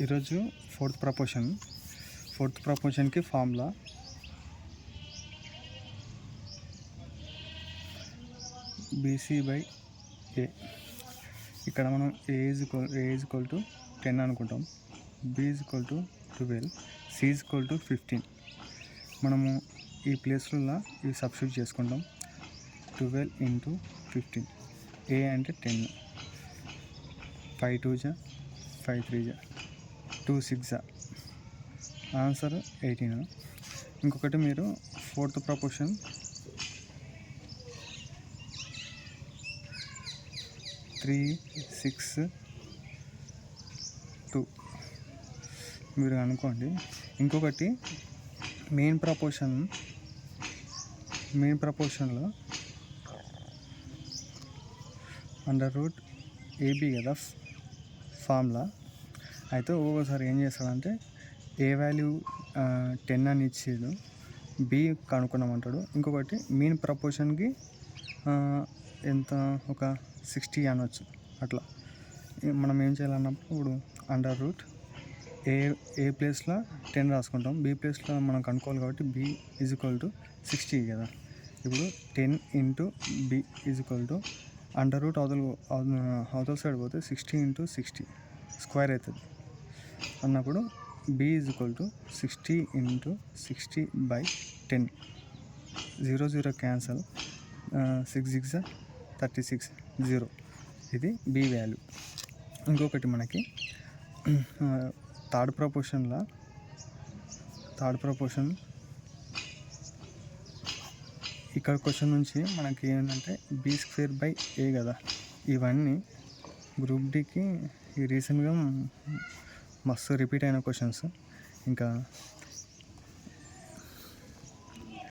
ఈరోజు fourth ప్రపోర్షన్కి formula BC/A. ఇక్కడ మనం A is equal to 10 అనుకుంటాం, B is equal to 12, C is equal to 15. మనము ఈ ప్లేస్లలో ఇవి సబ్స్టిట్యూట్ చేసుకుంటాం. 12 into 15, A అంటే 10, 5 2 జా 5 3 జా 2 6 జా, ఆన్సర్ 18. ఇంకొకటి మీరు ఫోర్త్ ప్రపోర్షన్ 3 6 2 మీరు అనుకోండి. ఇంకొకటి మెయిన్ ప్రపోర్షన్లో √AB కదా ఫార్ములా. అయితే ఒక్కొక్కసారి ఏం చేస్తాడంటే ఏ వాల్యూ 10 అని ఇచ్చేది, బి కనుక్కున్నామంటాడు. ఇంకొకటి మెయిన్ ప్రపోర్షన్కి ఎంత ఒక 60 అనవచ్చు. అట్లా మనం ఏం చేయాలన్నప్పుడు ఇప్పుడు √A ప్లేస్లో 10 రాసుకుంటాం, బి ప్లేస్లో మనం కనుక్కోవాలి కాబట్టి B is equal to 60 కదా. ఇప్పుడు 10 into B is equal to అవతల సైడ్ పోతే 60 into 60 స్క్వేర్ అవుతుంది అన్నప్పుడు B is equal to 60 into 60/10. 0 0 cancel, 6 6 36 0. ఇది B వాల్యూ. ఇంకొకటి మనకి థర్డ్ ప్రపోర్షన్ ఇక్కడ క్వశ్చన్ నుంచి మనకి ఏంటంటే B²/A కదా. ఇవన్నీ గ్రూప్ డికి రీసెంట్గా మస్తు రిపీట్ అయిన క్వశ్చన్స్. ఇంకా